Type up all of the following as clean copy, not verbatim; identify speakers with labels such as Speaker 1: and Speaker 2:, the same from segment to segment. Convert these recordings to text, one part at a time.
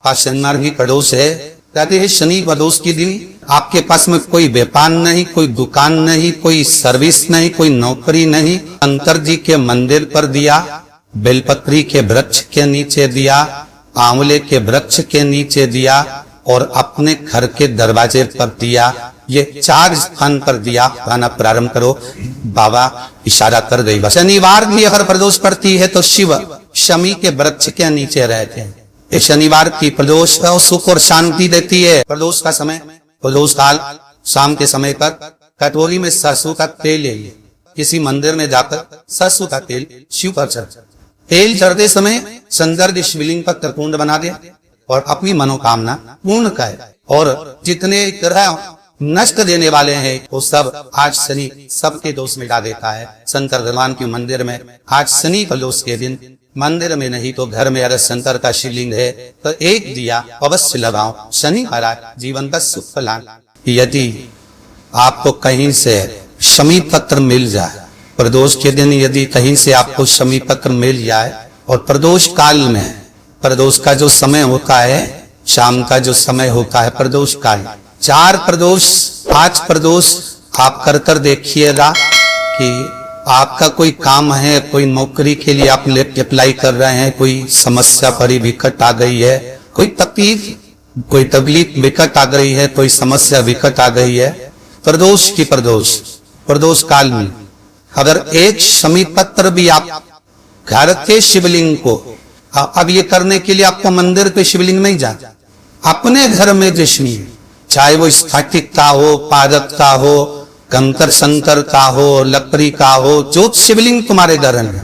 Speaker 1: शनिवार की प्रदोष है, कहते हैं शनि प्रदोष के दिन आपके पास में कोई व्यापार नहीं, कोई दुकान नहीं, कोई सर्विस नहीं, कोई नौकरी नहीं। शंकर जी के मंदिर पर दिया, बेलपत्री के वृक्ष के नीचे दिया, आंवले के वृक्ष के नीचे दिया और अपने घर के दरवाजे पर दिया। ये 4 स्थान पर दिया खाना प्रारंभ करो। बाबा इशारा कर गई। शनिवार भी अगर प्रदोष पड़ती है तो शिव शमी के वृक्ष के नीचे रहते हैं। ये शनिवार की प्रदोष है और सुख और शांति देती है। प्रदोष का समय, प्रदोष काल शाम के समय पर कटोरी में सरसों का तेल ले, किसी मंदिर में जाकर सरसों का तेल शिव पर चढ़, तेल चढ़ते समय संदर्भ शिवलिंग पर त्रिपुंड बना दे और अपनी मनोकामना पूर्ण करे। और जितने ग्रह नष्ट देने वाले हैं वो सब आज शनि सबके दोष मिटा देता है। शंकर भगवान के मंदिर में आज शनि प्रदोष के दिन मंदिर में नहीं तो घर में अगर शंकर का शिवलिंग है तो एक दिया अवश्य लगाओ। शनि महाराज जीवन का सुख फलान। यदि आपको कहीं से शमी पत्र मिल जाए, प्रदोष के दिन यदि कहीं से आपको शमी पत्र मिल जाए और प्रदोष काल में, प्रदोष का जो समय होता है, शाम का जो समय होता है प्रदोष काल, 4 प्रदोष 5 प्रदोष आप कर कर देखिएगा कि आपका कोई काम है, कोई नौकरी के लिए आप अप्लाई कर रहे हैं, कोई समस्या बड़ी विकट आ गई है, कोई तकलीफ विकट आ गई है, कोई समस्या विकट आ गई है, प्रदोष की प्रदोष काल में अगर एक शमी पत्र भी आप घर के शिवलिंग को, अब ये करने के लिए आपको मंदिर पे शिवलिंग नहीं जाना, अपने घर में जिसमें चाहे वो स्फटिक का हो, पारद का हो, कंकर शंकर का हो, लकड़ी का हो, जो शिवलिंग तुम्हारे घर में,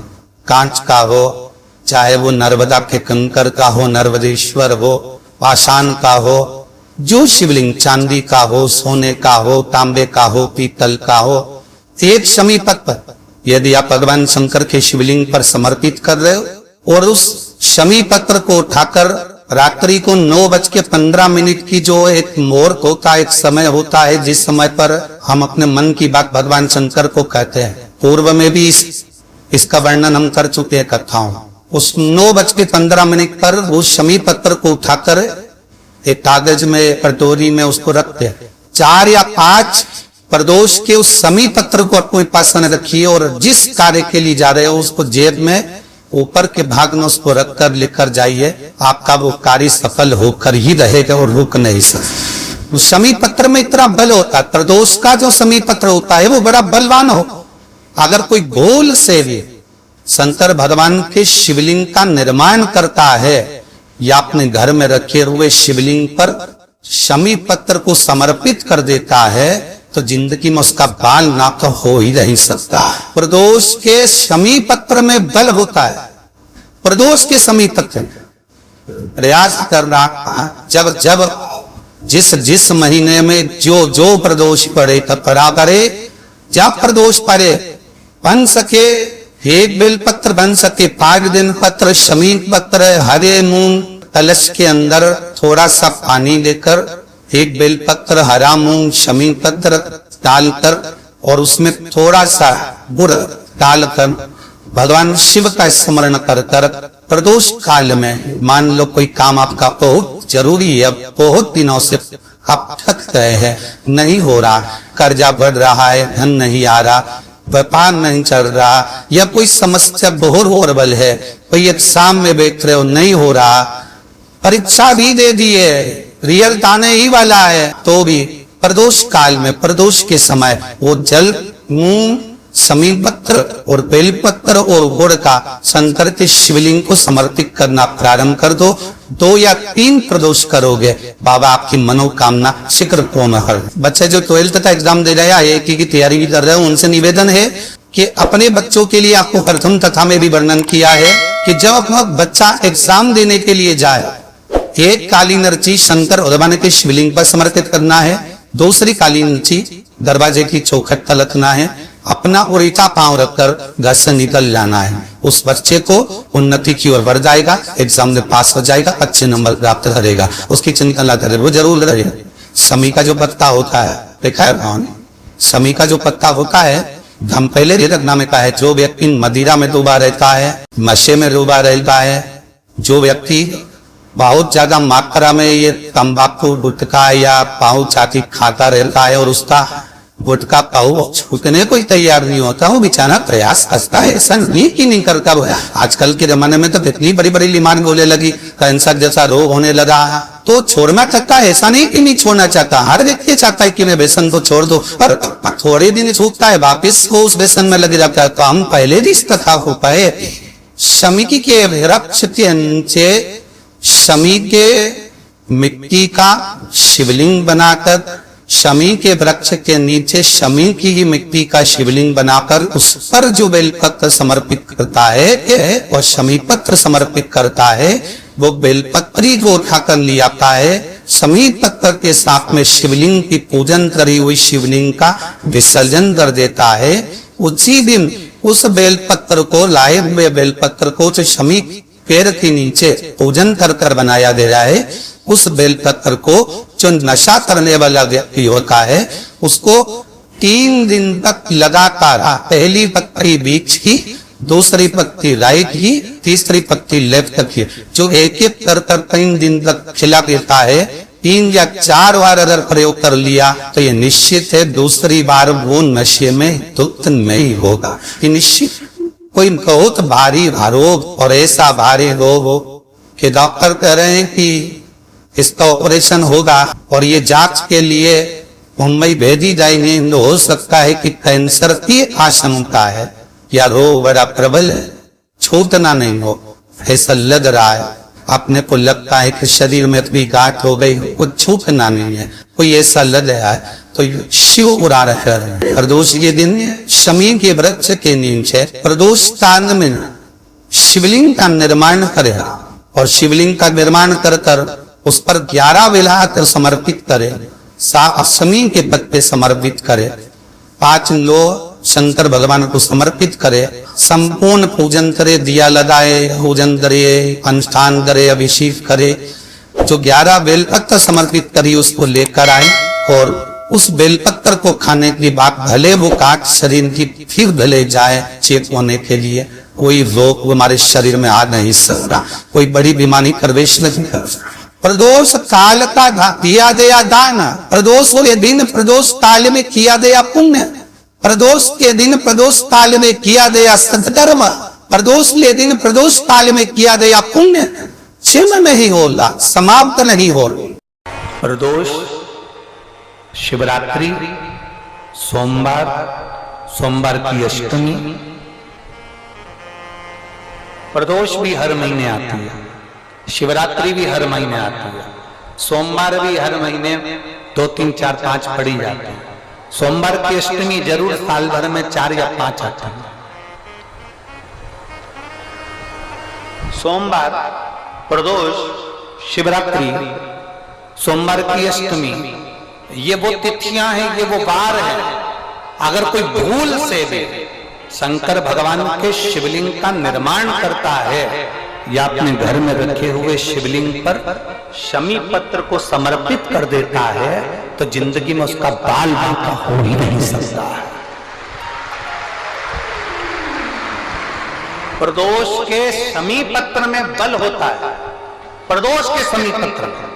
Speaker 1: कांच का हो, चाहे वो नर्मदा के कंकर का हो, नर्मदेश्वर हो, पाषाण का हो, जो शिवलिंग चांदी का हो, सोने का हो, तांबे का हो, पीतल का हो, एक शमी पत्र यदि आप भगवान शंकर के शिवलिंग पर समर्पित कर रहे हो और उस शमी पत्र को उठाकर रात्रि को 9:15 की जो एक मुहूर्त होता है, एक समय होता है जिस समय पर हम अपने मन की बात भगवान शंकर को कहते हैं। पूर्व में भी इसका वर्णन हम कर चुके हैं कथाओं। उस 9:15 पर उस शमी पत्र को उठाकर एक कागज में, कटोरी में उसको रखते हैं। 4 या 5 प्रदोष के उस शमी पत्र को अपने पास में रखिए और जिस कार्य के लिए जा रहे हो उसको जेब में ऊपर के भाग में उसको रखकर लेकर जाइए। आपका वो कार्य सफल होकर ही रहेगा और रुक नहीं सकता। उस शमी पत्र में इतना बल होता है। प्रदोष का जो शमी पत्र होता है वो बड़ा बलवान हो। अगर कोई भूल से भी शंकर भगवान के शिवलिंग का निर्माण करता है या अपने घर में रखे हुए शिवलिंग पर शमी पत्र को समर्पित कर देता है तो जिंदगी में उसका बाल ना तो हो ही नहीं सकता। प्रदोष के शमी पत्र में बल होता है। प्रदोष के शमी पत्र प्रयास करना, जब जब जिस महीने में जो प्रदोष पड़े तब पड़ा करे, जब प्रदोष पड़े बन सके एक बेलपत्र, बन सके 5 दिन पत्र, शमी पत्र, हरे मूंग, कलश के अंदर थोड़ा सा पानी लेकर एक बेलपत्र, हरा मूंग, शमी पत्र डालकर और उसमें थोड़ा सा गुड़ डालकर भगवान शिव का स्मरण कर कर प्रदोष काल में, मान लो कोई काम आपका बहुत जरूरी है, बहुत दिनों से आप थक गए हैं, नहीं हो रहा, कर्जा बढ़ रहा है, धन नहीं आ रहा, व्यापार नहीं चल रहा, या कोई समस्या बहुत होरबल है, कोई एग्जाम में बैठ रहे हो नहीं हो रहा, परीक्षा भी दे दी है, रिजल्ट आने ही वाला है, तो भी प्रदोष काल में, प्रदोष के समय वो जल, मूंग, शमी पत्र और बेलपत्र और गुड़ का शंकर के शिवलिंग को समर्पित करना प्रारंभ कर दो। 2 या 3 प्रदोष करोगे, बाबा आपकी मनोकामना शीघ्र पूर्ण कर। बच्चे जो 12th का एग्जाम दे रहे हैं, IIT की तैयारी भी कर रहे हैं, उनसे निवेदन है कि अपने बच्चों के लिए आपको प्रथम कथा में भी वर्णन किया है कि जब अपना बच्चा एग्जाम देने के लिए जाए, एक काली नरची शंकर भगवान के शिवलिंग पर समर्पित करना है, दूसरी काली नरची दरवाजे की चौखट पर रखना है, अपना उल्टा पांव रखकर घर से निकल जाना है। उस बच्चे को उन्नति की ओर बढ़ जाएगा, एग्जाम में पास हो जाएगा, अच्छे नंबर प्राप्त करेगा, उसकी चिंता न करे, वो जरूर रहे। शमी का जो पत्ता होता है, देखा है कौन? शमी का जो पत्ता होता है, हम पहले रखना में कहा है, जो व्यक्ति मदिरा में डूबा रहता है, नशे में डूबा रहता है, जो व्यक्ति बहुत ज्यादा मात्रा में ये तंबाकू गुटखा या पाऊ चाटी खाता रहता है और उसका गुटखा पाऊ छूटने को ही तैयार नहीं होता, वो बेचारा प्रयास करता है, ऐसा नहीं कि नहीं करता। आजकल के जमाने में तो इतनी बड़ी बड़ी बीमारी बोले लगी, कैंसर जैसा रोग होने लगा, तो छोड़ना चाहता है, ऐसा नहीं कि नहीं छोड़ना चाहता। हर व्यक्ति चाहता है कि मैं व्यसन को छोड़ दो, पर थोड़े दिन छूटता है वापिस वो उस व्यसन में लग जाता है। तो हम पहले भी इस कथा हो पाए, शमी के वृक्ष के नीचे शमी के मिट्टी का शिवलिंग बनाकर, शमी के वृक्ष के नीचे शमी की ही मिट्टी का शिवलिंग बनाकर उस पर जो बेलपत्र समर्पित करता है और शमी पत्र समर्पित करता है, वो बेलपत्री को उठाकर ले आता है, शमी पत्र के साथ में शिवलिंग की पूजन करी हुई शिवलिंग का विसर्जन कर देता है। उसी दिन उस बेलपत्र को, लाए हुए बेलपत्र को शमी पेड़ के नीचे पूजन कर कर बनाया गया है। उस बेलपत्र को जो नशा करने वाला व्यक्ति होता है उसको 3 दिन तक लगातार, पहली पत्ती बीच की, दूसरी पत्ती राइट की, तीसरी पत्ती लेफ्ट की, जो एक एक कर 3 दिन तक खिला देता है। 3 या 4 बार अगर प्रयोग कर लिया तो ये निश्चित है दूसरी बार वो नशे में धुत नहीं होगा। ये निश्चित कोई बहुत भारी रोग और ऐसा भारी रोग हो कि डॉक्टर कह रहे हैं कि इसका ऑपरेशन होगा और ये जांच के लिए मुंबई भेजी जाएंगे, तो हो सकता है कि कैंसर की आशंका है या रोग बड़ा प्रबल है, छूटना नहीं हो, ऐसा लग रहा है। अपने को लगता है कि शरीर में इतनी गांठ हो गई, कुछ छूटना नहीं है, कोई ऐसा लग रहा है, तो शिव उड़ा रहे हैं। प्रदोष के दिन शमी के वृक्ष के नीचे प्रदोष काल में शिवलिंग का निर्माण करे और शिवलिंग का निर्माण कर कर उस पर 11 विलायत समर्पित करे, शमी के पत्ते समर्पित करे, 5 लो शंकर भगवान को समर्पित करे, संपूर्ण पूजन करे, दिया लगाए, पूजन करे, अनुष्ठान करे, अभिषेक करे, जो 11 बेलपत्र समर्पित करी उसको लेकर आए और उस बेलपत्र को खाने की बात, भले वो काट शरीर की फिर भले जाए चेक होने के लिए, कोई रोग हमारे शरीर में आ नहीं सकता, कोई बड़ी बीमारी प्रवेश नहीं कर सकता। प्रदोष काल का किया गया दान, प्रदोष के दिन प्रदोष काल में किया गया पुण्य, प्रदोष के दिन प्रदोष काल में किया गया सत्कर्म, प्रदोष के दिन प्रदोष काल में किया गया पुण्य क्षीण नहीं होला, समाप्त नहीं हो।
Speaker 2: प्रदोष शिवरात्रि, सोमवार, सोमवार की अष्टमी, प्रदोष भी हर महीने आती है, शिवरात्रि भी हर महीने आती है, सोमवार भी हर महीने 2, 3, 4, 5 पड़ी जाती है। सोमवार की अष्टमी जरूर साल भर में 4 या 5 आती है। सोमवार, प्रदोष, शिवरात्रि, सोमवार की अष्टमी, ये वो तिथियां हैं, ये वो वार है। अगर कोई भूल से भी शंकर भगवान के शिवलिंग का निर्माण करता है या अपने घर में रखे हुए शिवलिंग पर शमी पत्र को समर्पित कर देता है, तो जिंदगी में उसका बाल बांका हो ही नहीं सकता है। प्रदोष के शमी पत्र में बल होता है, प्रदोष के शमी पत्र में